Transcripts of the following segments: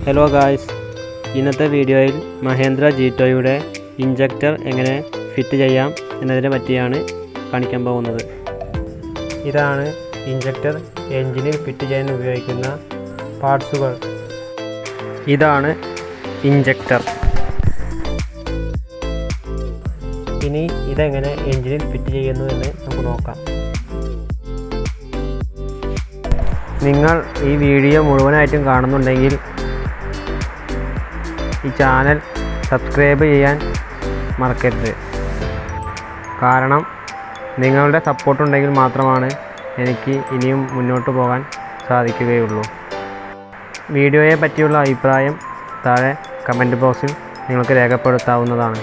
Hello guys, ഇന്നത്തെ വീഡിയോയിൽ Mahendra ജീറ്റോയുടെ injector എങ്ങനെ ഫിറ്റ് ചെയ്യാം എന്നതിനെ പറ്റിയാണ് കാണിക്കാൻ പോകുന്നത്. ഇതാണ് ഇഞ്ചക്ടർ എഞ്ചിനിൽ ഫിറ്റ് ചെയ്യാൻ ഉപയോഗിക്കുന്ന പാർട്സുകൾ. ഇതാണ് ഇഞ്ചക്ടർ. ഇനി ഇതെങ്ങനെ എഞ്ചിനിൽ ഫിറ്റ് ചെയ്യുന്നു എന്ന് നമുക്ക് നോക്കാം. നിങ്ങൾ ഈ വീഡിയോ മുഴുവനായിട്ടും കാണുന്നുണ്ടെങ്കിൽ ഈ ചാനൽ സബ്സ്ക്രൈബ് ചെയ്യാൻ മറക്കരുത്. കാരണം നിങ്ങളുടെ സപ്പോർട്ടുണ്ടെങ്കിൽ മാത്രമാണ് എനിക്ക് ഇനിയും മുന്നോട്ട് പോകാൻ സാധിക്കുകയുള്ളൂ. വീഡിയോയെ പറ്റിയുള്ള അഭിപ്രായം താഴെ കമൻറ്റ് ബോക്സിൽ നിങ്ങൾക്ക് രേഖപ്പെടുത്താവുന്നതാണ്.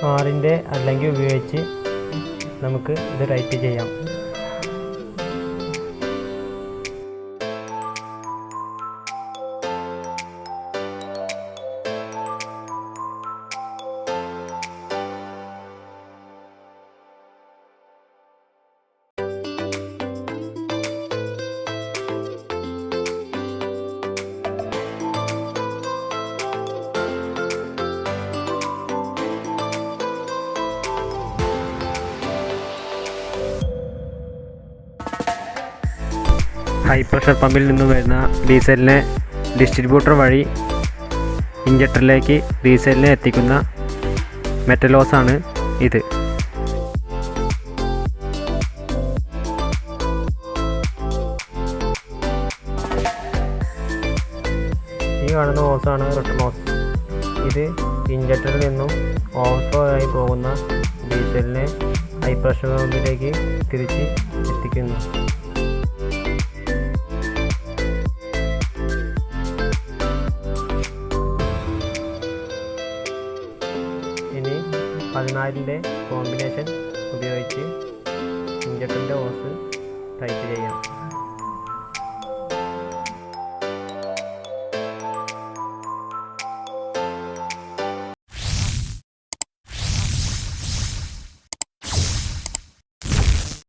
ആറിൻ്റെ അല്ലെങ്കിൽ ഉപയോഗിച്ച് നമുക്ക് ഇത് ടൈറ്റ് ചെയ്യാം. ഹൈ പ്രഷർ പമ്പിൽ നിന്ന് വരുന്ന ഡീസലിനെ ഡിസ്ട്രിബ്യൂട്ടർ വഴി ഇഞ്ചക്ടറിലേക്ക് ഡീസലിനെ എത്തിക്കുന്ന മെറ്റൽ ഹോസാണ് ഇത്. ഈ കാണുന്ന ഹോസാണ് റിട്ടേൺ ഹോസ്. ഇത് ഇഞ്ചക്ടറിൽ നിന്നും ഓവർഫ്ലോ ആയി പോകുന്ന ഡീസലിനെ ഹൈ പ്രഷർ പമ്പിലേക്ക് തിരിച്ച് എത്തിക്കുന്നു. ഇനി 14ൻ്റെ കോമ്പിനേഷൻ ഉപയോഗിച്ച് ഇഞ്ചക്ടറിൻ്റെ ഹോസ് ടൈറ്റ് ചെയ്യാം.